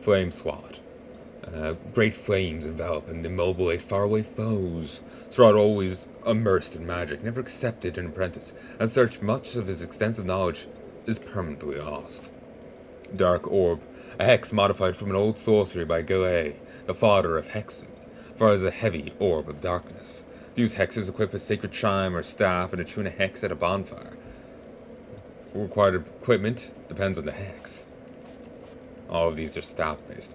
Flame swat. Great flames envelop and immobilize faraway foes. Strahd, always immersed in magic, never accepted an apprentice, and such much of his extensive knowledge is permanently lost. Dark Orb, a hex modified from an old sorcery by Gilei, the father of hexing, fires a heavy orb of darkness. These hexes equip a sacred chime or staff and attune a hex at a bonfire. Required equipment depends on the hex. All of these are staff-based.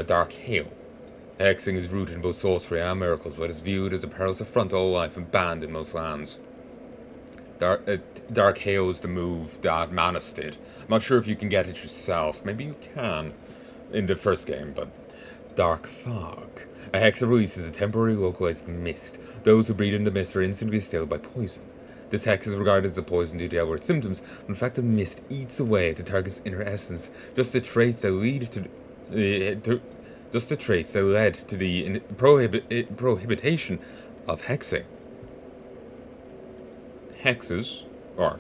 Dark Hail. Hexing is rooted in both sorcery and miracles, but is viewed as a perilous affront to all life and banned in most lands. Dark Hail is the move that Manus did. I'm not sure if you can get it yourself. Maybe you can in the first game, but Dark Fog. A hex that releases a temporary localized mist. Those who breathe in the mist are instantly assailed by poison. This hex is regarded as a poison due to outward symptoms, but in fact the mist eats away at the target's inner essence, just the traits that led to the prohibition of hexing. Hexes, or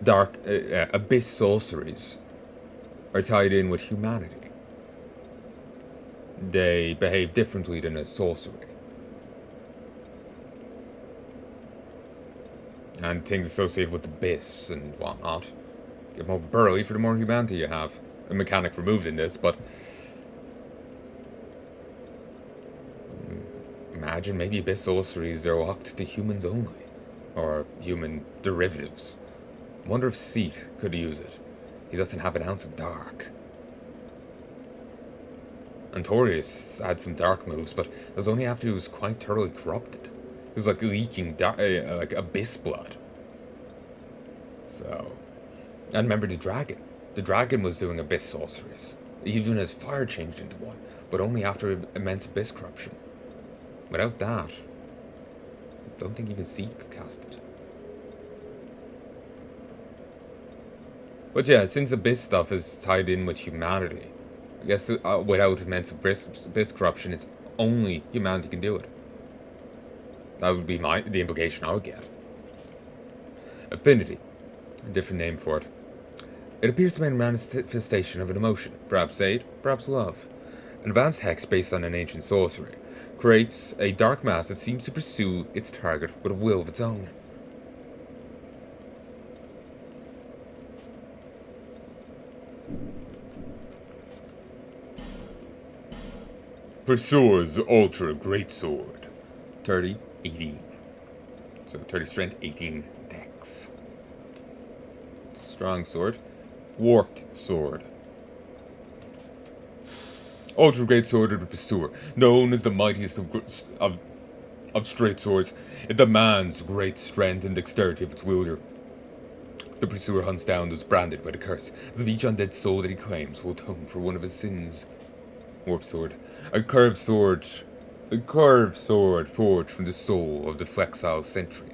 dark abyss sorceries, are tied in with humanity. They behave differently than a sorcery. And things associated with the abyss and whatnot. Get more burly for the more humanity you have. A mechanic removed in this, but imagine maybe abyss sorceries are locked to humans only. Or human derivatives. I wonder if Seat could use it. He doesn't have an ounce of dark. Antorius had some dark moves, but it was only after he was quite thoroughly corrupted. He was like leaking like abyss blood. So, and remember the dragon. The dragon was doing abyss sorceries. Even his fire changed into one, but only after immense abyss corruption. Without that, I don't think even Seed could cast it. But yeah, since abyss stuff is tied in with humanity, I guess without immense abyss corruption, it's only humanity can do it. That would be the implication I would get. Affinity. A different name for it. It appears to be a manifestation of an emotion, perhaps hate, perhaps love. An advanced hex based on an ancient sorcery creates a dark mass that seems to pursue its target with a will of its own. Pursuer's Ultra Greatsword. 30, 18. So 30 strength, 18 dex. Strong sword. Warped sword. Ultra Greatsword of the Pursuer, known as the mightiest of straight swords, it demands great strength and dexterity of its wielder. The Pursuer hunts down those branded by the curse, as if each undead soul that he claims will atone for one of his sins. Warp sword, a curved sword forged from the soul of the flexile sentry.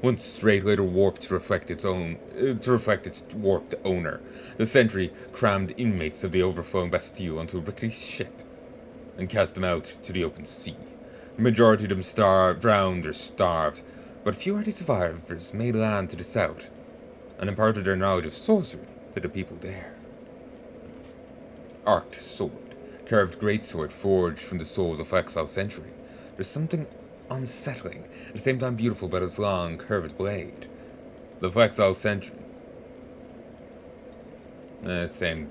Once straight, later warped to reflect its warped owner. The sentry crammed inmates of the overflowing Bastille onto a rickety ship and cast them out to the open sea. The majority of them drowned or starved, but a few hardy survivors made land to the south and imparted their knowledge of sorcery to the people there. Arced sword, curved greatsword forged from the soul of the flexile sentry. There's something unsettling, at the same time beautiful about its long, curved blade. The flexile sentry. Same.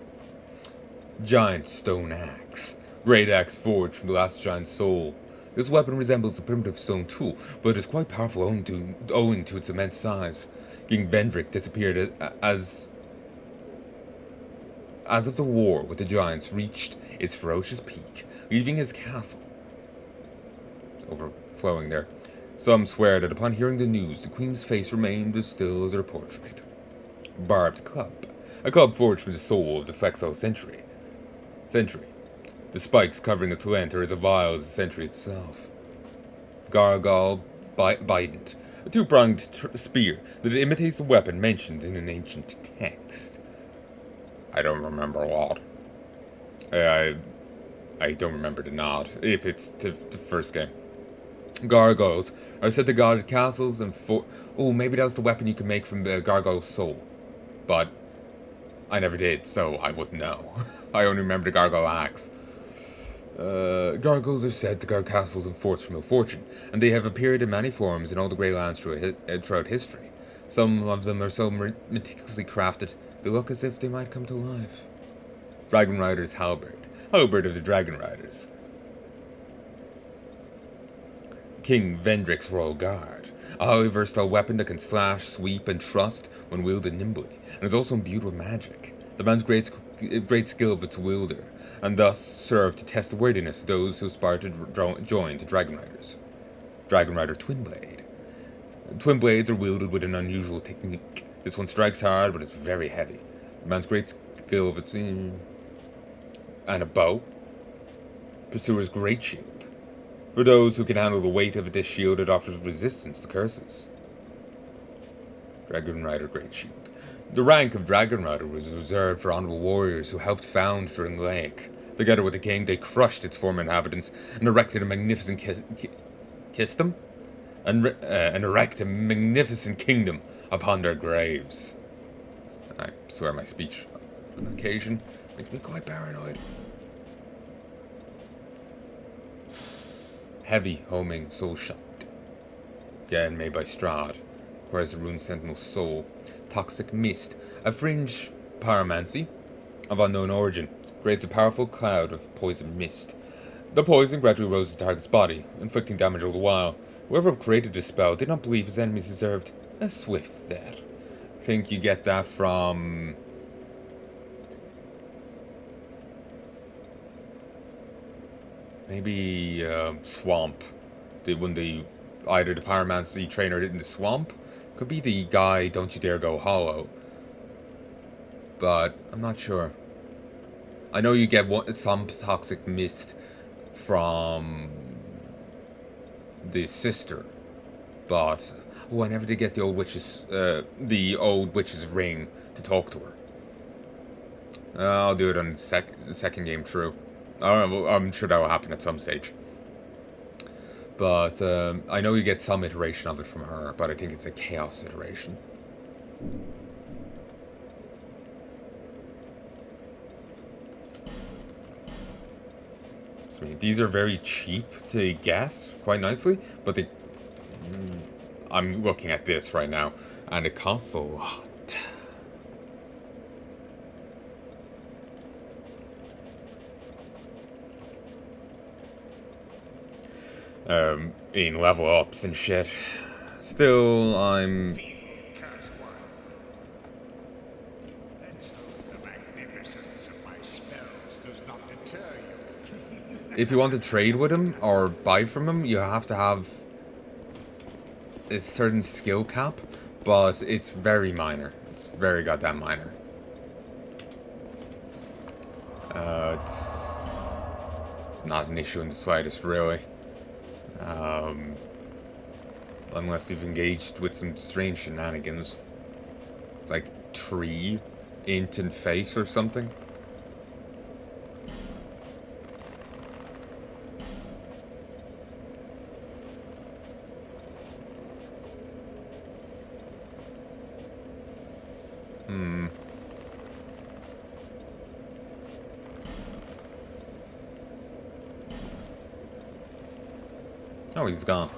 Giant stone axe. Great axe forged from the last giant soul. This weapon resembles a primitive stone tool, but it is quite powerful owing to its immense size. King Vendrick disappeared as of the war with the giants reached its ferocious peak, leaving his castle. It's overflowing there. Some swear that upon hearing the news, the queen's face remained as still as her portrait. Barbed club. A club forged from the soul of the flexile sentry. The spikes covering its length are as vile as the sentry itself. Gargal Bident. A two-pronged spear that imitates the weapon mentioned in an ancient text. I don't remember what. I don't remember the nod, if it's the first game. Gargoyles are said to guard castles and maybe that was the weapon you could make from the gargoyle's soul. But I never did, so I wouldn't know. I only remember the gargoyle axe. Gargoyles are said to guard castles and forts from ill fortune, and they have appeared in many forms in all the Grey Lands throughout history. Some of them are so meticulously crafted, they look as if they might come to life. Dragon Rider's Halberd. Halberd of the Dragon Riders. King Vendrick's Royal Guard. A highly versatile weapon that can slash, sweep, and thrust when wielded nimbly, and is also imbued with magic. Demands great skill of its wielder, and thus serve to test the worthiness of those who aspire to join the Dragon Riders. Dragon Rider Twin Blade. Twin blades are wielded with an unusual technique. This one strikes hard, but it's very heavy. Demands great skill of its and a bow. Pursuer's Great Shield. For those who can handle the weight of this shield, it offers resistance to curses. Dragon Rider Great Shield. The rank of Dragon Rider was reserved for honorable warriors who helped found Drang Lake. Together with the king, they crushed its former inhabitants and erected a magnificent kingdom upon their graves. I swear my speech on occasion makes me quite paranoid. Heavy homing soul shot. Again made by Strahd. Requires the rune sentinel's soul. Toxic mist. A fringe pyromancy of unknown origin. Creates a powerful cloud of poison mist. The poison gradually rose to the target's body, inflicting damage all the while. Whoever created this spell did not believe his enemies deserved a swift death. I think you get that from maybe Swamp. When either the pyromancy trainer in the swamp, could be the guy Don't You Dare Go Hollow, but I'm not sure. I know you get some toxic mist from the sister, but I never did get the old witch's ring to talk to her. I'll do it on the second game through. I'm sure that will happen at some stage. But I know you get some iteration of it from her, but I think it's a chaos iteration. So, these are very cheap to get, quite nicely, but they... I'm looking at this right now, and it costs a lot. In level ups and shit. Still, I'm... If you want to trade with him or buy from him, you have to have a certain skill cap, but it's very minor. It's very goddamn minor. It's not an issue in the slightest, really. Unless you've engaged with some strange shenanigans. It's like Tree, Int, and Fate or something. Oh, he's gone.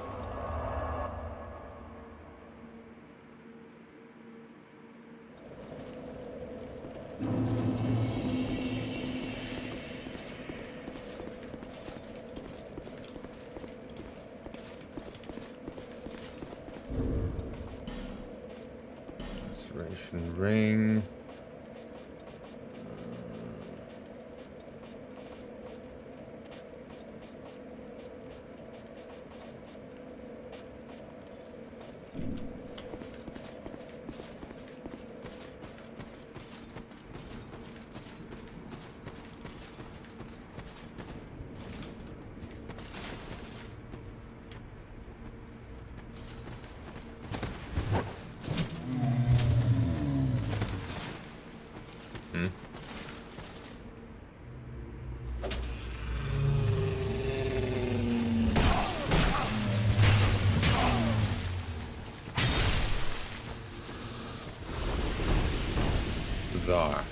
Restoration ring. Bizarre.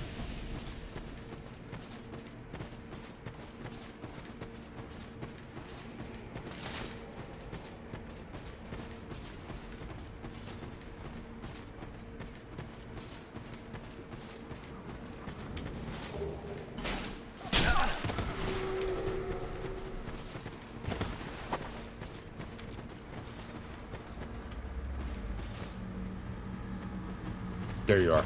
there you are.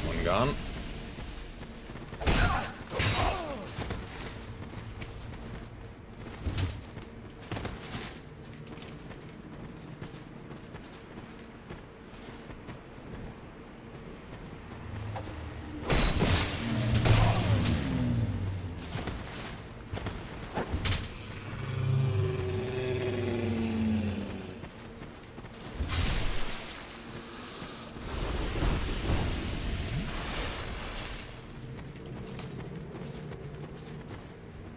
One gone.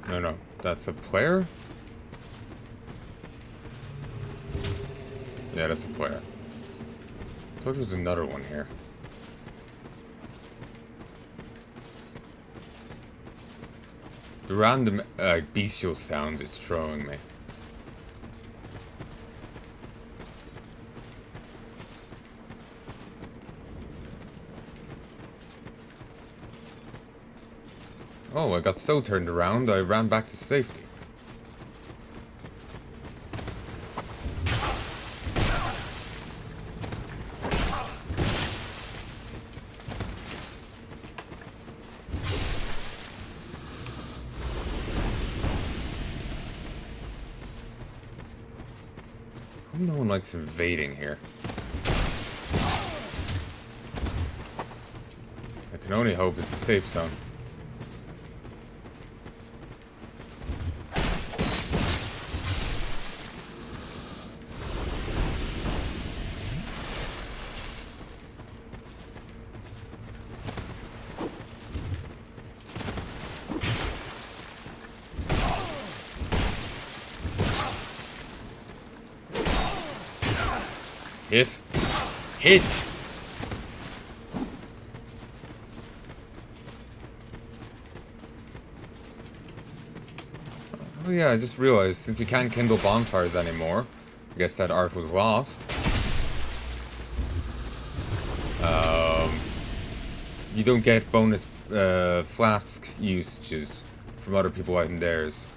No, that's a player? Yeah, that's a player. I thought there was another one here. The random, bestial sounds it's throwing me. Oh, I got so turned around, I ran back to safety. No one likes invading here. I can only hope it's a safe zone. Hit. Hit! Oh yeah, I just realized, since you can't kindle bonfires anymore, I guess that art was lost. You don't get bonus flask usages from other people lighting theirs.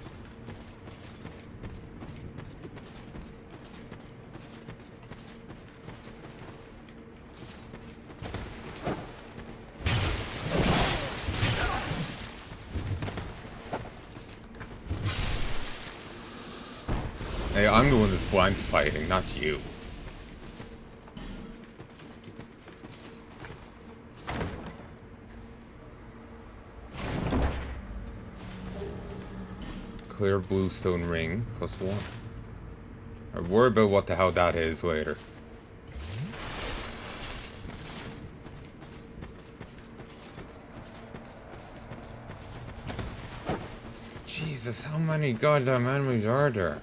Hey, I'm the one that's blind fighting, not you. Clear bluestone ring, +1. I'll worry about what the hell that is later. Jesus, how many goddamn enemies are there?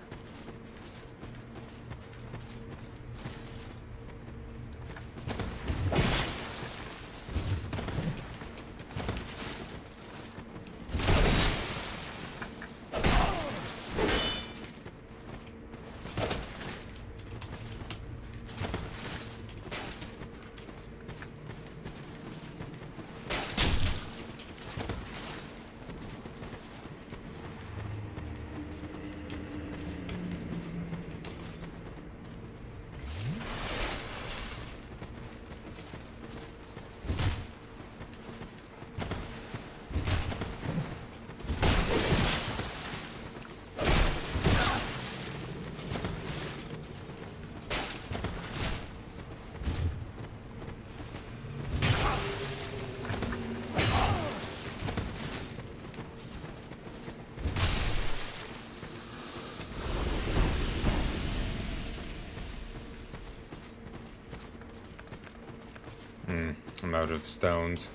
I'm out of stones.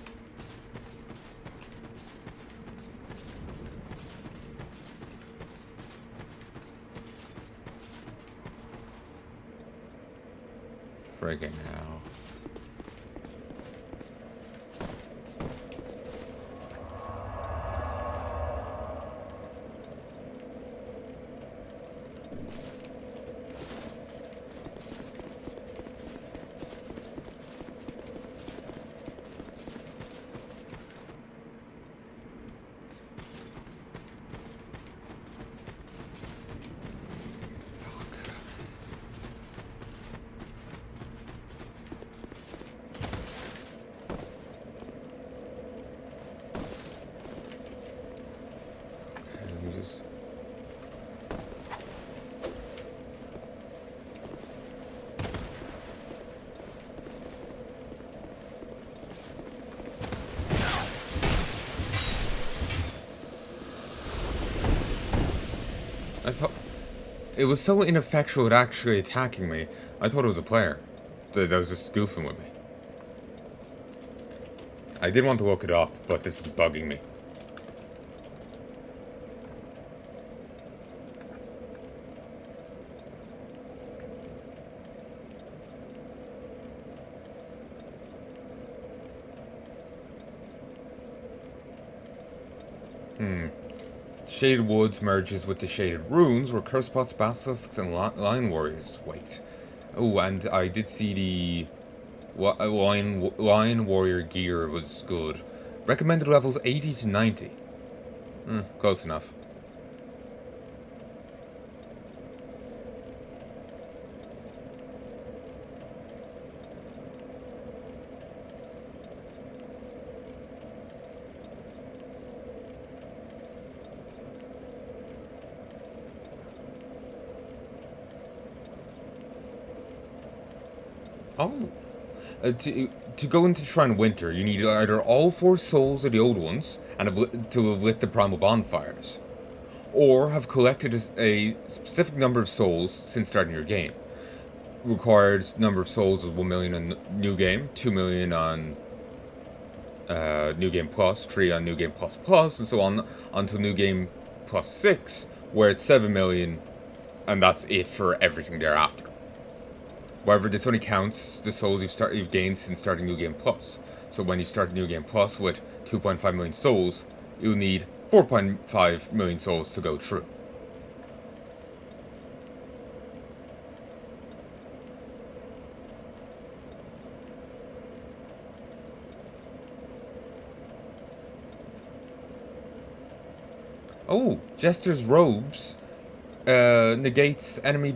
Friggin' hell. I thought it was so ineffectual at actually attacking me. I thought it was a player that was just goofing with me. I did want to look it up, but this is bugging me. Shaded Woods merges with the Shaded Runes, where curse pots, basilisks, and lion warriors wait. Oh, and I did see the lion warrior gear was good. Recommended levels 80 to 90. Close enough. Oh. To go into Shrine of Winter, you need either all 4 souls of the old ones and to have lit the primal bonfires, or have collected a specific number of souls since starting your game. Required number of souls is 1 million on New Game, 2 million on New Game Plus, 3 on New Game Plus Plus, and so on until New Game Plus 6, where it's 7 million, and that's it for everything thereafter. However, this only counts the souls you've gained since starting New Game Plus. So when you start New Game Plus with 2.5 million souls, you'll need 4.5 million souls to go through. Oh, Jester's Robes negates enemy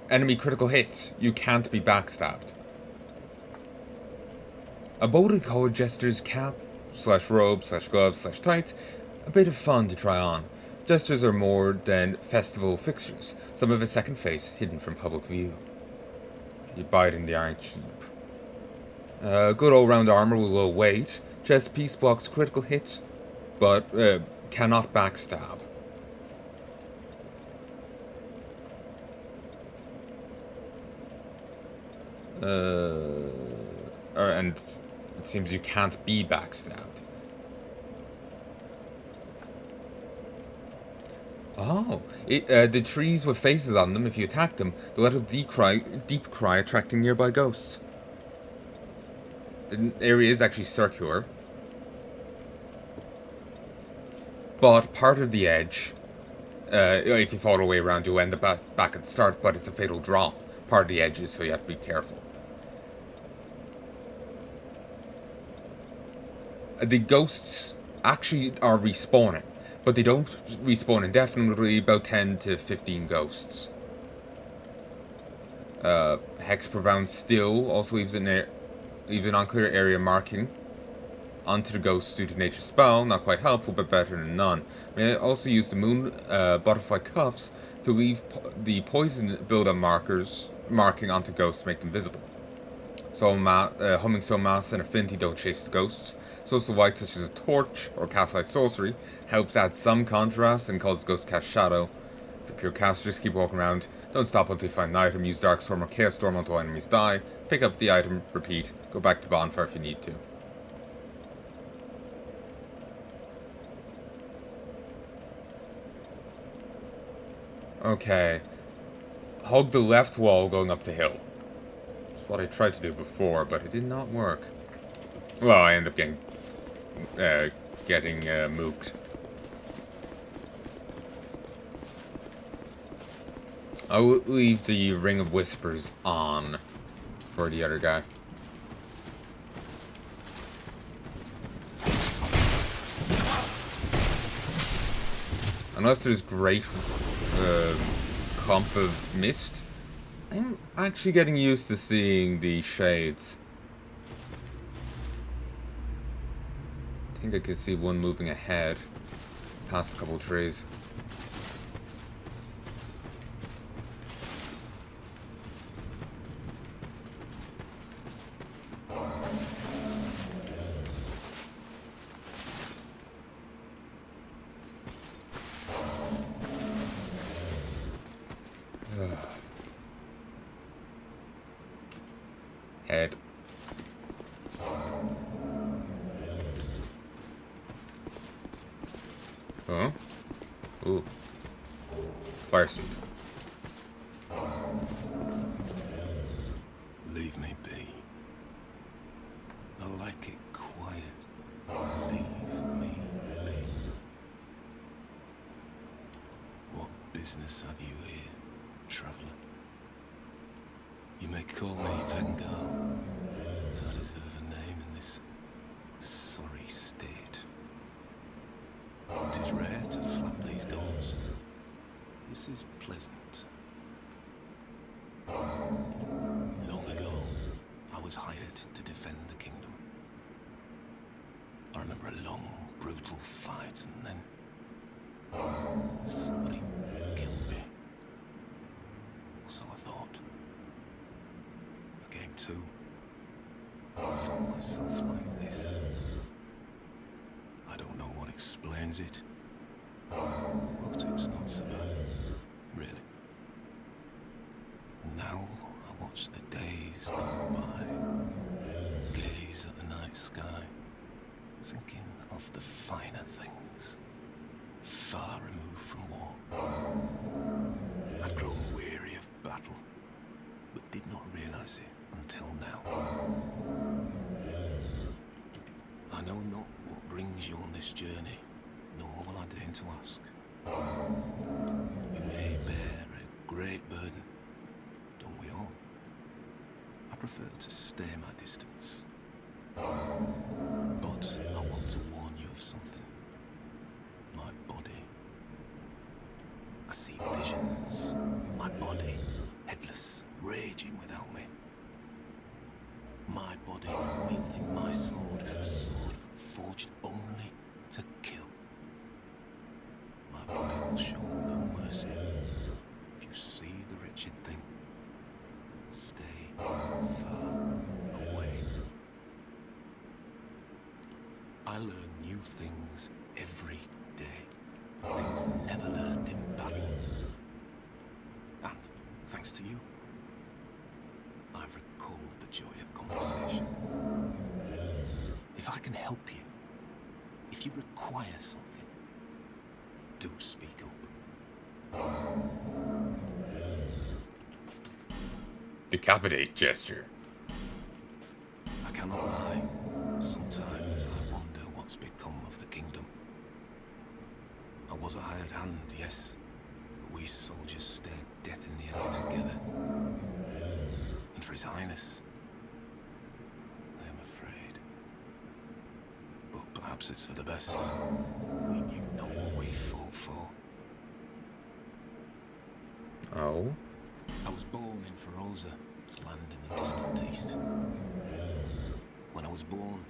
enemy critical hits. You can't be backstabbed. A boldly colored Jester's cap, /robe, /gloves, /tights. A bit of fun to try on. Jesters are more than festival fixtures. Some have a second face hidden from public view. You buy it in the Iron Keep. Good all-round armor with low weight. Chest piece blocks critical hits, but cannot backstab. And it seems you can't be backstabbed. Oh, the trees with faces on them, if you attack them, they'll let a deep cry attracting nearby ghosts. The area is actually circular, but part of the edge, if you fall all the way around, you'll end up back at the start, but it's a fatal drop. Part of the edges, so you have to be careful. The ghosts actually are respawning, but they don't respawn indefinitely, about 10 to 15 ghosts. Hex Profound Still also leaves an unclear area marking onto the ghosts due to nature's spell. Not quite helpful, but better than none. May also use the moon butterfly cuffs to leave the poison build-up marking onto ghosts to make them visible. Humming Soul Mass and Affinity don't chase the ghosts. Source of light such as a torch or cast light sorcery helps add some contrast and causes ghosts to cast shadow. If you're pure caster, just keep walking around. Don't stop until you find an item. Use Dark Storm or Chaos Storm until enemies die. Pick up the item, repeat. Go back to Bonfire if you need to. Okay. Hug the left wall going up the hill. That's what I tried to do before, but it did not work. Well, I ended up getting mooked. I will leave the Ring of Whispers on for the other guy. Unless there's great clump of mist, I'm actually getting used to seeing the shades. I think I could see one moving ahead, past a couple of trees. head. Huh? Ooh. Fire seed. Leave me be. I like it quiet. Leave me be. What business have you here, traveller? You may call me Vengarl. I deserve a name in this sorry state. It is rare to flap these gums. This is pleasant. Long ago, I was hired to defend the kingdom. I remember a long, brutal fight, and then somebody killed me. So I thought. I came to. I found myself like this. I don't know what explains it, but it's not so bad, really. Now I watch the days go by, gaze at the night sky, thinking of the finer things, far removed from war. I'd grown weary of battle, but did not realize it until now. I know not what brings you on this journey, nor will I deign to ask. You may bear a great burden, don't we all? I prefer to stay my distance. But I want to warn you of something. My body. I see visions. My body, headless, raging without me. My body wielding my sword, a sword forged only to kill. My body will show no mercy. If you see the wretched thing, stay far away. I learn new things every day. Things never learned in battle. And, thanks to you, I've recalled the joy of conversation. If I can help you, if you require something, do speak up. Decapitate gesture. I cannot lie. Sometimes I wonder what's become of the kingdom. I was a hired hand, yes, but we soldiers stared death in the eye together. And for His Highness, I am afraid. But perhaps it's for the best. We knew not what we fought for. Oh? I was born in Feroza, land in the distant east. When I was born,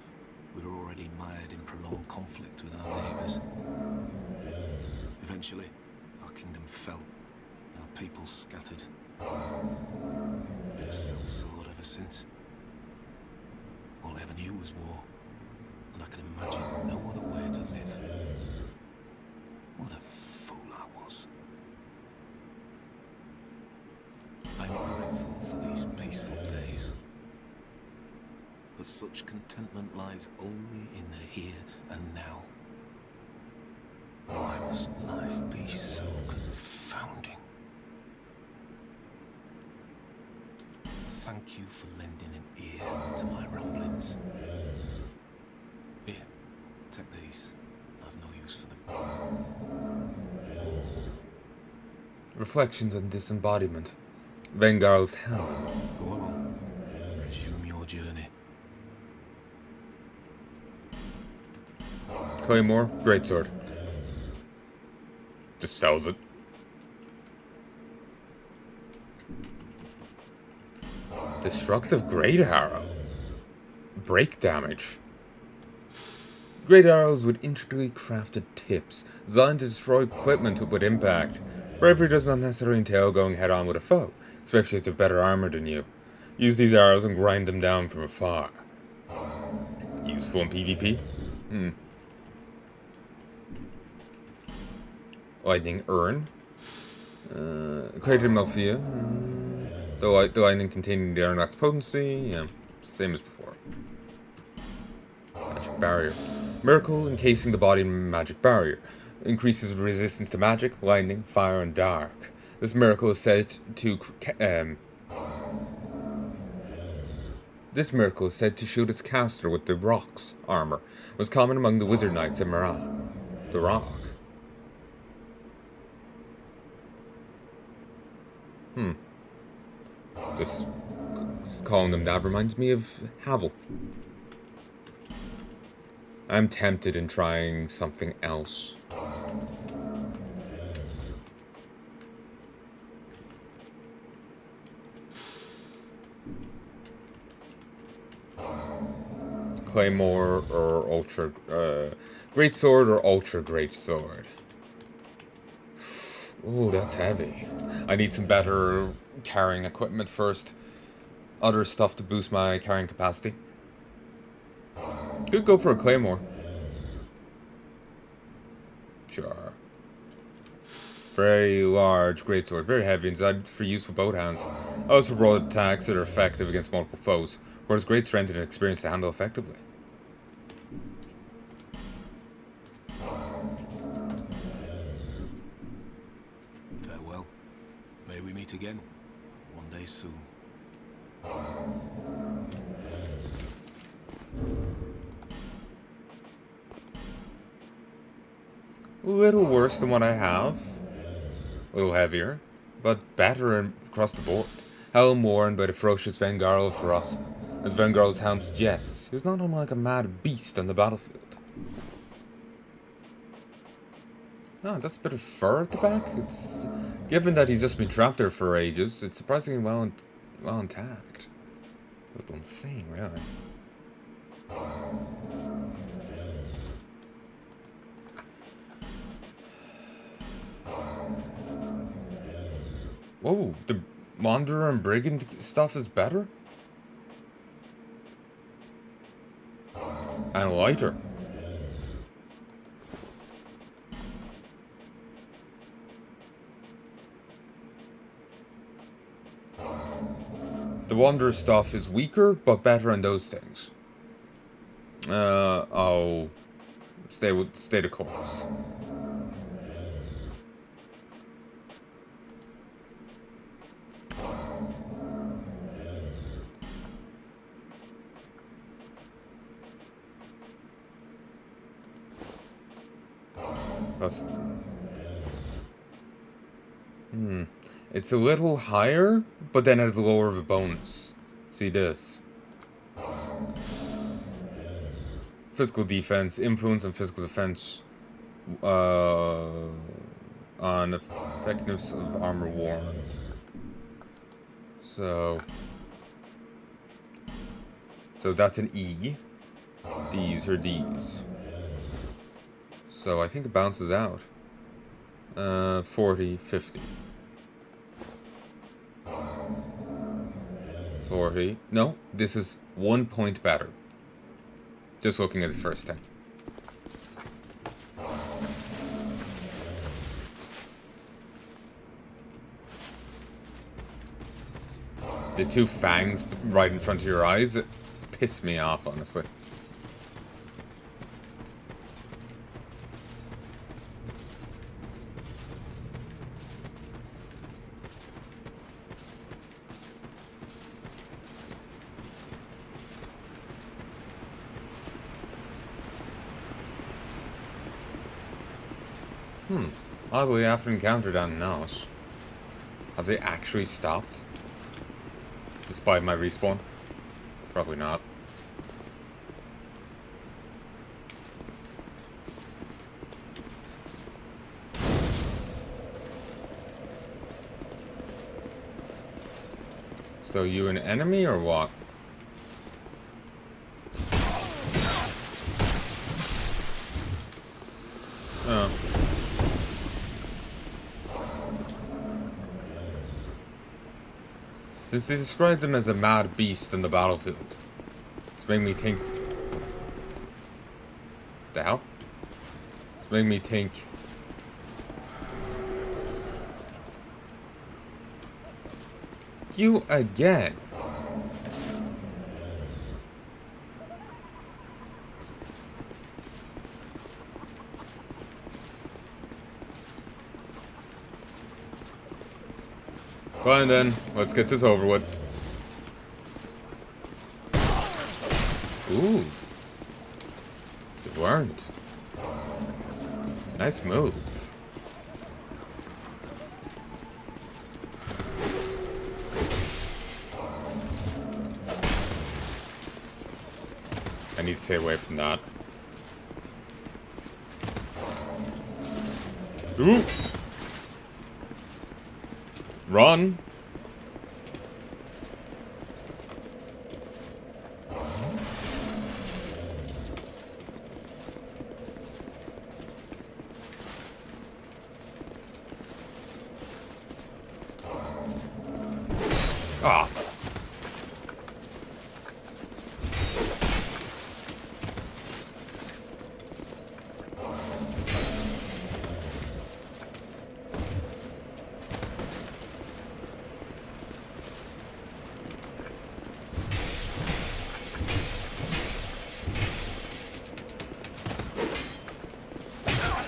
we were already mired in prolonged conflict with our neighbours. Eventually, our kingdom fell, our people scattered. I've been a sellsword ever since. All I ever knew was war, and I can imagine no other way to live. What a fool I was. I'm grateful for these peaceful days. But such contentment lies only in the here and now. Why must life be so confounding? Thank you for lending an ear to my ramblings. Here, take these. I've no use for them. Reflections on Disembodiment. Vengarl's Hell. Go along. Resume your journey. Claymore, greatsword. Just sells it. Destructive great arrow. Break damage. Great arrows with intricately crafted tips, designed to destroy equipment with impact. Bravery does not necessarily entail going head-on with a foe, especially if they're better armor than you. Use these arrows and grind them down from afar. Useful in PvP? Lightning Urn. Created Malphia. The lightning containing the unlocked potency. Yeah, Same as before. Magic barrier. Miracle encasing the body in magic barrier. Increases resistance to magic, lightning, fire, and dark. This miracle is said to shield its caster with the Rock's armor. Was common among the wizard knights in Morale. The Rock. Just calling them that reminds me of Havel. I'm tempted in trying something else. Claymore or Ultra... Great Sword or Ultra Great Sword. Ooh, that's heavy. I need some better carrying equipment first. Other stuff to boost my carrying capacity. Could go for a Claymore. Sure. Very large greatsword, very heavy, and designed for use with both hands. Also broad attacks that are effective against multiple foes. Requires great strength and experience to handle effectively. Farewell. May we meet again, one day soon. A little worse than what I have. A little heavier, but better across the board. Helm worn by the ferocious Vengarl of Feroz. As Vengarl's helm suggests, he was not unlike a mad beast on the battlefield. Ah, that's a bit of fur at the back. It's given that he's just been trapped there for ages, it's surprisingly well intact. A little insane, really. Whoa, the Wanderer and Brigand stuff is better? And lighter. The Wanderer stuff is weaker, but better in those things. I'll stay the course. That's... It's a little higher, but then it has lower of a bonus. See this. Physical defense, influence on physical defense, on effectiveness of armor worn. So that's an E. These are D's. So I think it bounces out. 40, 50. 40. No, this is 1 point better. Just looking at the first thing. The two fangs right in front of your eyes, it pissed me off, honestly. Oddly, after encountered on Nosh, have they actually stopped? Despite my respawn? Probably not. So you an enemy or what? Oh. Since they described him as a mad beast in the battlefield, it's making me think... The hell? It's making me think... You again! Fine then, let's get this over with. Ooh. It weren't. Nice move. I need to stay away from that. Ooh! Run! Ah!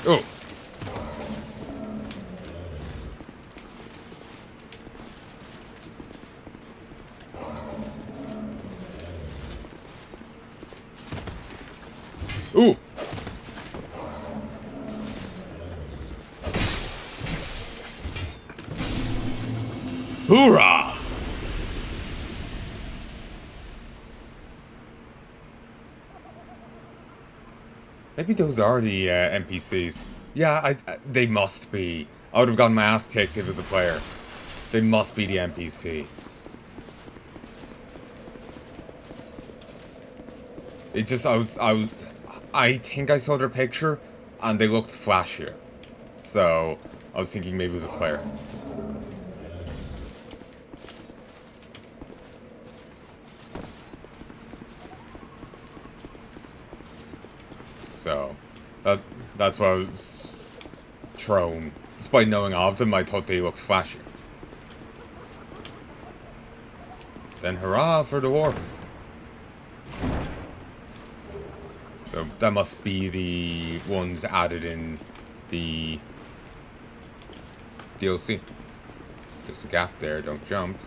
Oh! Ooh! Hoorah! Maybe those are the NPCs. Yeah, they must be. I would have gotten my ass kicked if it was a player. They must be the NPC. It just, I think I saw their picture, and they looked flashier. So, I was thinking maybe it was a player. So, that's why I was thrown. Despite knowing of them, I thought they looked flashy. Then hurrah for the wharf. So that must be the ones added in the DLC. There's a gap there, don't jump.